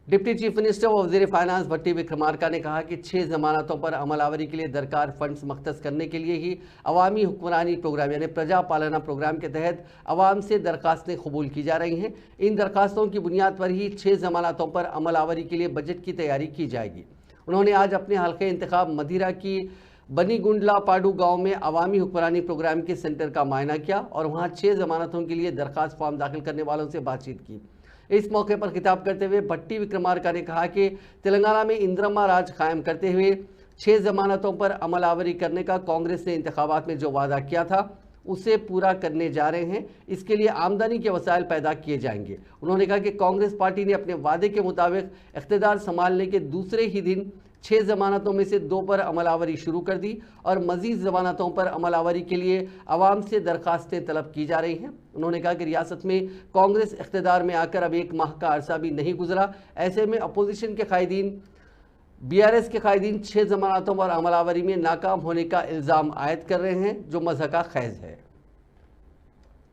Deputy chief minister व वज़ीर finance भट्टी विक्रमार्का ने कहा कि 6 जमानतों पर अमलावरी के लिए दरकार फंड्स मख्तस करने के लिए ही अवामी हुक्मरानी प्रोग्राम यानी प्रजा पालना प्रोग्राम के तहत अवाम से दरखास्तें कबूल की जा रही हैं। इन दरखास्तों की बुनियाद पर ही 6 जमानतों पर अमलावरी के लिए बजट की तैयारी की जाएगी। उन्होंने आज अपने हल्के इंतखाब मदिरा की बनी गुंडला पाडू गांव में अवामी हुक्मरानी प्रोग्राम के सेंटर का मुआयना किया और वहां 6 जमानतों के लिए दरखास्त फॉर्म दाखिल करने वालों से बातचीत की। इस मौके पर खिताब करते हुए भट्टी विक्रमार्का ने कहा कि तेलंगाना में इंदिरम्मा राज कायम करते हुए 6 जमानतों पर अमलावरी करने का कांग्रेस ने इंतखाबात में जो वादा किया था उसे पूरा करने जा रहे हैं। इसके लिए आमदनी के वसाइल पैदा किए जाएंगे। उन्होंने कहा कि कांग्रेस पार्टी ने अपने वादे के मुताबिक इख्तिदार संभालने के दूसरे ही दिन 6 जमानतों में से 2 पर अमलावरी शुरू कर दी और मजीद जमानतों पर अमलावरी के लिए आवाम से दरखास्तें तलब की जा रही हैं। उन्होंने कहा कि रियासत में कांग्रेस इख्तिदार में आकर अब 1 माह का अरसा भी नहीं गुजरा। ऐसे में अपोजिशन के कायदीन BRS के कायदीन 6 जमानतों पर अमलावरी में नाकाम होने का इल्ज़ाम आयद कर रहे हैं, जो मज़हका खैज़ है।